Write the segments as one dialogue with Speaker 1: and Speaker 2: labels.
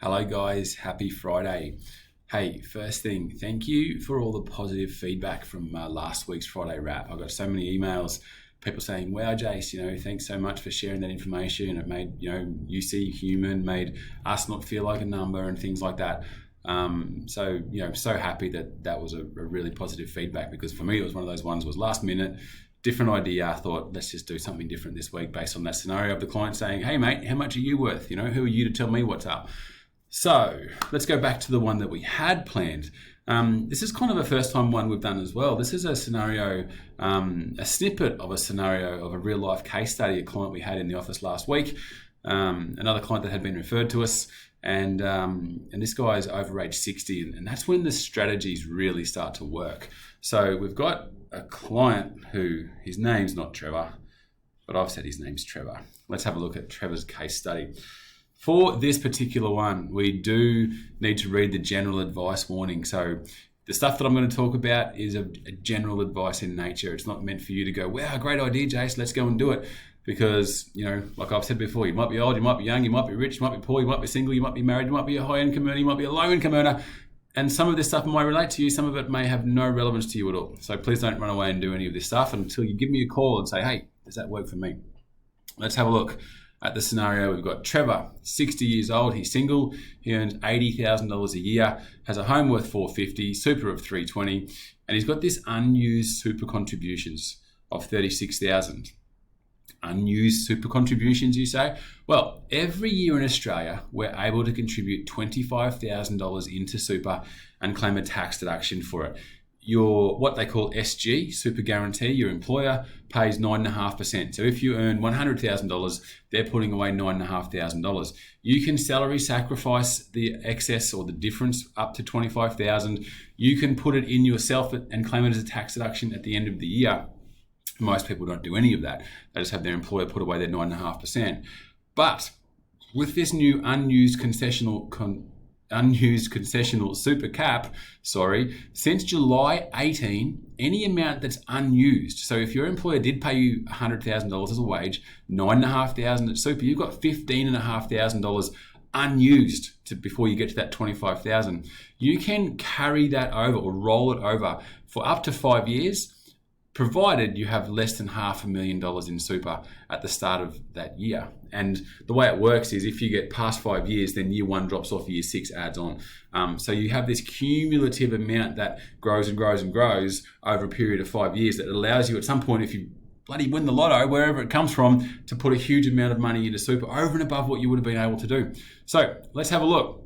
Speaker 1: Hello guys, happy Friday. Hey, first thing, thank you for all the positive feedback from last week's Friday wrap. I got so many emails, people saying, wow, Jace, thanks so much for sharing that information. It made, you see human, made us not feel like a number and things like that. So happy that was a really positive feedback, because for me, it was one of those ones was last minute, different idea. I thought, let's just do something different this week based on that scenario of the client saying, hey mate, how much are you worth? Who are you to tell me what's up? So let's go back to the one that we had planned. This is kind of a first time one we've done as well. This is a scenario, a snippet of a scenario of a real life case study, a client we had in the office last week, another client that had been referred to us, and this guy is over age 60, and that's when the strategies really start to work. So we've got a client who, his name's not Trevor, but I've said his name's Trevor. Let's have a look at Trevor's case study. For this particular one, we do need to read the general advice warning. So the stuff that I'm going to talk about is a general advice in nature. It's not meant for you to go, wow, great idea, Jace, let's go and do it. Because, like I've said before, you might be old, you might be young, you might be rich, you might be poor, you might be single, you might be married, you might be a high-income earner, you might be a low-income earner. And some of this stuff might relate to you, some of it may have no relevance to you at all. So please don't run away and do any of this stuff until you give me a call and say, hey, does that work for me? Let's have a look at the scenario. We've got Trevor, 60 years old, he's single, he earns $80,000 a year, has a home worth $450, super of $320, and he's got this unused super contributions of $36,000. Unused super contributions, you say? Well, every year in Australia, we're able to contribute $25,000 into super and claim a tax deduction for it. Your what they call SG, super guarantee, your employer pays 9.5%. So if you earn $100,000, they're putting away $9,500. You can salary sacrifice the excess or the difference up to $25,000. You can put it in yourself and claim it as a tax deduction at the end of the year. Most people don't do any of that. They just have their employer put away their 9.5%. But with this new unused concessional super cap, since July 18, any amount that's unused. So if your employer did pay you $100,000 as a wage, $9,500 at super, you've got $15,500 unused before you get to that $25,000. You can carry that over or roll it over for up to 5 years, provided you have less than $500,000 in super at the start of that year. And the way it works is if you get past 5 years, then year one drops off, year six adds on. So you have this cumulative amount that grows and grows and grows over a period of 5 years that allows you at some point, if you bloody win the lotto, wherever it comes from, to put a huge amount of money into super over and above what you would have been able to do. So let's have a look.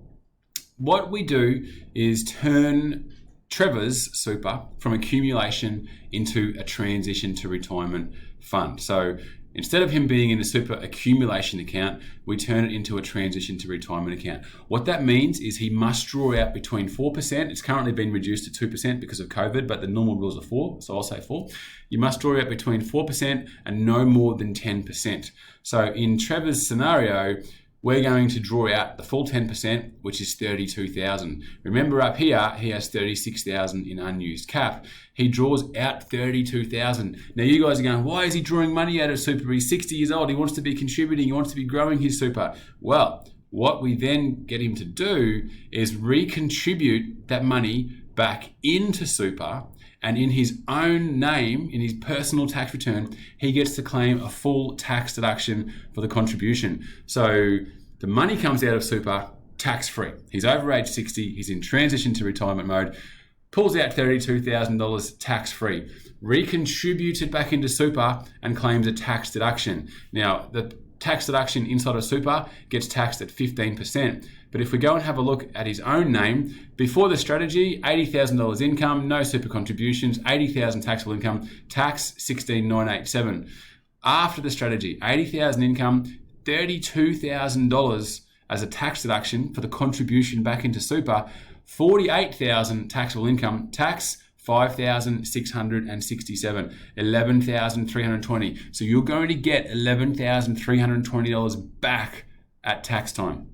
Speaker 1: What we do is turn Trevor's super from accumulation into a transition to retirement fund. So instead of him being in a super accumulation account, we turn it into a transition to retirement account. What that means is he must draw out between 4%. It's currently been reduced to 2% because of COVID, but the normal rules are 4, so I'll say 4. You must draw out between 4% and no more than 10%. So in Trevor's scenario, we're going to draw out the full 10%, which is $32,000. Remember up here, he has $36,000 in unused cap. He draws out $32,000. Now you guys are going, why is he drawing money out of super? He's 60 years old. He wants to be contributing. He wants to be growing his super. Well, what we then get him to do is recontribute that money back into super, and in his own name, in his personal tax return, he gets to claim a full tax deduction for the contribution. So the money comes out of super tax-free. He's over age 60, he's in transition to retirement mode, pulls out $32,000 tax-free, recontributes it back into super and claims a tax deduction. Now, the tax deduction inside of super gets taxed at 15%. But if we go and have a look at his own name, before the strategy, $80,000 income, no super contributions, $80,000 taxable income, tax $16,987. After the strategy, $80,000 income, $32,000 as a tax deduction for the contribution back into super, $48,000 taxable income, tax $5,667, $11,320. So you're going to get $11,320 back at tax time.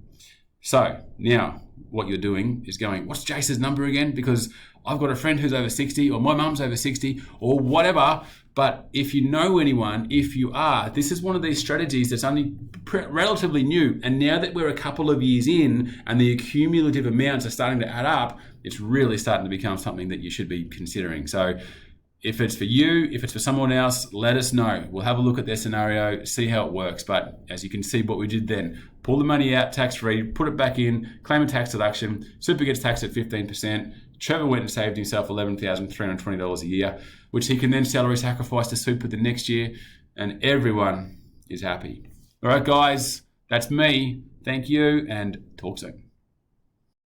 Speaker 1: So now what you're doing is going, what's Jace's number again? Because I've got a friend who's over 60, or my mum's over 60, or whatever. But if you know anyone, if you are, this is one of these strategies that's only relatively new. And now that we're a couple of years in and the cumulative amounts are starting to add up, it's really starting to become something that you should be considering. So if it's for you, if it's for someone else, let us know. We'll have a look at their scenario, see how it works. But as you can see what we did then, pull the money out tax-free, put it back in, claim a tax deduction, super gets taxed at 15%. Trevor went and saved himself $11,320 a year, which he can then salary sacrifice to super the next year, and everyone is happy. All right, guys, that's me. Thank you, and talk soon.